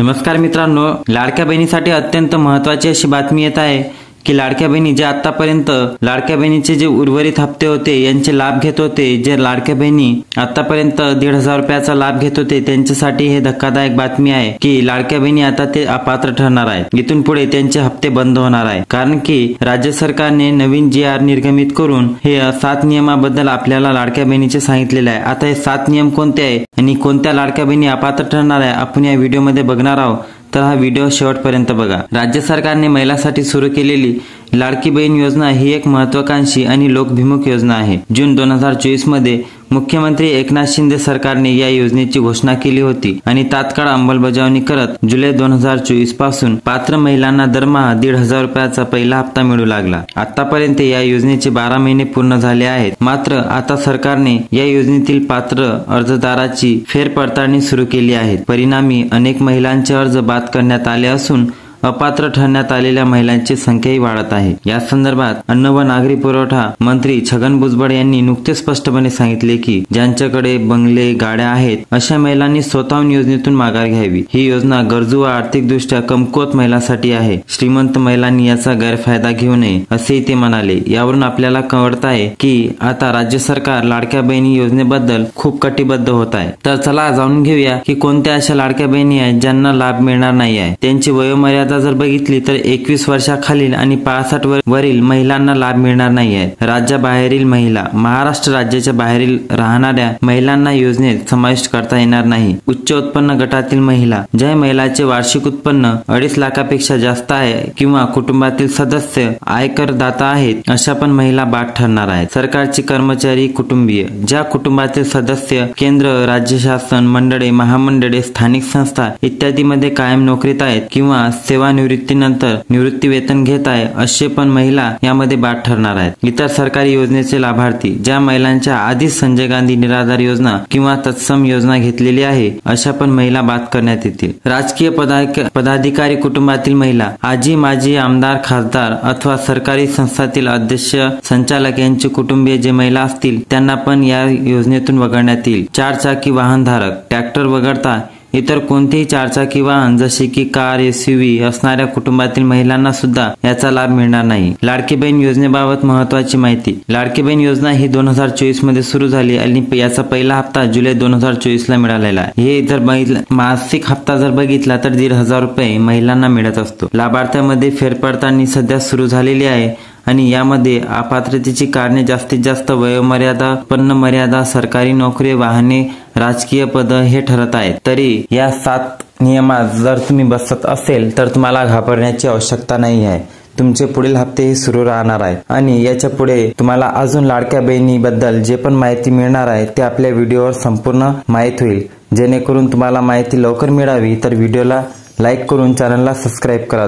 नमस्कार मित्रांनो, लाडक्या बहिणीसाठी अत्यंत महत्त्वाची अशी बातमी येत आहे की लाडक्या बहिणी जे आतापर्यंत लाडक्या बहिणीचे जे उर्वरित हप्ते होते यांचे लाभ घेत होते, जे लाडक्या बहिणी आतापर्यंत 1,500 रुपयाचा लाभ घेत होते त्यांच्यासाठी हे धक्कादायक बातमी आहे की लाडक्या बहिणी आता ते अपात्र ठरणार आहेत। इथून पुढे त्यांचे हप्ते बंद होणार आहे, कारण की राज्य सरकारने नवीन GR निर्गमित करून हे 7 नियमाबद्दल आपल्याला लाडक्या बहिणीचे सांगितलेले आहे। आता हे 7 नियम कोणते आहे आणि कोणत्या लाडक्या बहिणी अपात्र ठरणार आहे आपण या व्हिडिओमध्ये बघणार आहोत, तर हा व्हिडिओ शेवटपर्यंत बघा। राज्य सरकारने महिलांसाठी सुरू केलेली लाडकी बहीण योजना ही एक महत्त्वाकांक्षी आणि लोकभिमुख योजना आहे। जून 2024 मध्ये मुख्यमंत्री एकनाथ शिंदे सरकारने या योजनेची घोषणा केली होती आणि तात्काळ अंमलबजावणी करत जुलै 2024 पासून पात्र महिलांना दरमहा 1,500 रुपयाचा पहिला हप्ता मिळू लागला। आतापर्यंत या योजनेचे 12 महिने पूर्ण झाले आहेत, मात्र आता सरकारने या योजनेतील पात्र अर्जदाराची फेरपडताळणी सुरू केली आहे। परिणामी अनेक महिलांचे अर्ज बाद करण्यात आले असून अपात्र ठरण्यात आलेल्या महिलांची संख्याही वाढत आहे। या संदर्भात अन्न व नागरी पुरवठा मंत्री छगन भुजबळ यांनी नुकतेच स्पष्टपणे सांगितले की ज्यांच्याकडे बंगले, गाड्या आहेत अशा महिलांनी स्वतःहून योजनेतून माघार घ्यावी। ही योजना गरजू व आर्थिकदृष्ट्या कमकुवत महिलांसाठी आहे। श्रीमंत महिलांनी याचा गैरफायदा घेऊ नये असेही ते म्हणाले। यावरून आपल्याला कळत आहे की आता राज्य सरकार लाडक्या बहिणी योजनेबद्दल खूप कटिबद्ध होत आहे। तर चला जाणून घेऊया की कोणत्या अशा लाडक्या बहिणी आहेत ज्यांना लाभ मिळणार नाही आहे। त्यांची वयोमर्यादा जर बघितली तर 21 वर्षाखालील आणि 65 वरील महिलांना लाभ मिळणार नाही आहे। राज्याबाहेरील महिला, महाराष्ट्र राज्याच्या बाहेरील राहणाऱ्या महिलांना योजनेत समाविष्ट करता येणार नाही। उच्च उत्पन्न गटातील महिला, ज्या महिलाचे वार्षिक उत्पन्न 2.5 लाखापेक्षा जास्त आहे किंवा कुटुंबातील सदस्य आयकरदाता आहेत अशा पण महिला बाद ठरणार आहेत। सरकारची कर्मचारी कुटुंबीय, ज्या कुटुंबातील सदस्य केंद्र, राज्य शासन मंडळे, महामंडळे, स्थानिक संस्था इत्यादी मध्ये कायम नोकरीत आहेत किंवा सेवानिवृत्तीनंतर निवृत्ती वेतन घेत आहे असे पण महिला यामध्ये बाद ठरणार आहेत। इतर सरकारी योजनेचे लाभार्थी, ज्या महिलांच्या आधीच संजय गांधी निराधार योजना किंवा तत्सम योजना घेतलेली आहे अशा पण महिला बाद करण्यात येतील। राजकीय पदाधिकारी कुटुंबातील महिला, आजी माजी आमदार, खासदार अथवा सरकारी संस्थातील अध्यक्ष, संचालक यांचे कुटुंबीय जे महिला असतील त्यांना पण या योजनेतून वगळण्यात येईल। 4 चाकी वाहनधारक, ट्रॅक्टर वगळता इतर कोणतेही 4 चाकी वाहन जसे की कार, SUV असणाऱ्या कुटुंबातील महिलांना सुद्धा याचा लाभ मिळणार नाही। लाडकी बहीण योजनेबाबत महत्त्वाची माहिती। लाडकी बहीण योजना ही 2024 मध्ये सुरू झाली आणि याचा पहिला हप्ता जुलै 2024 ला मिळालेला आहे। हे जर मासिक हप्ता जर बघितला तर 1,500 रुपये महिलांना मिळत असतो। लाभार्थ्यांमध्ये फेरपडताळणी सध्या सुरू झालेली आहे आणि यामध्ये अपात्रतेची कारणे जास्तीत जास्त वयोमर्यादा, उत्पन्न मर्यादा, सरकारी नोकरी, वाहने, राजकीय पद हे ठरत आहेत। तरी या 7 नियमात जर तुम्ही बसत असेल तर तुम्हाला घाबरण्याची आवश्यकता नाही आहे। तुमचे पुढील हप्ते सुरू राहणार आहे आणि याच्या पुढे तुम्हाला अजून लाडक्या बहिणीबद्दल जे पण माहिती मिळणार आहे ते आपल्या व्हिडिओवर संपूर्ण माहिती होईल। जेणेकरून तुम्हाला माहिती लवकर मिळावी तर व्हिडिओला लाईक करून चॅनलला सबस्क्राईब करा।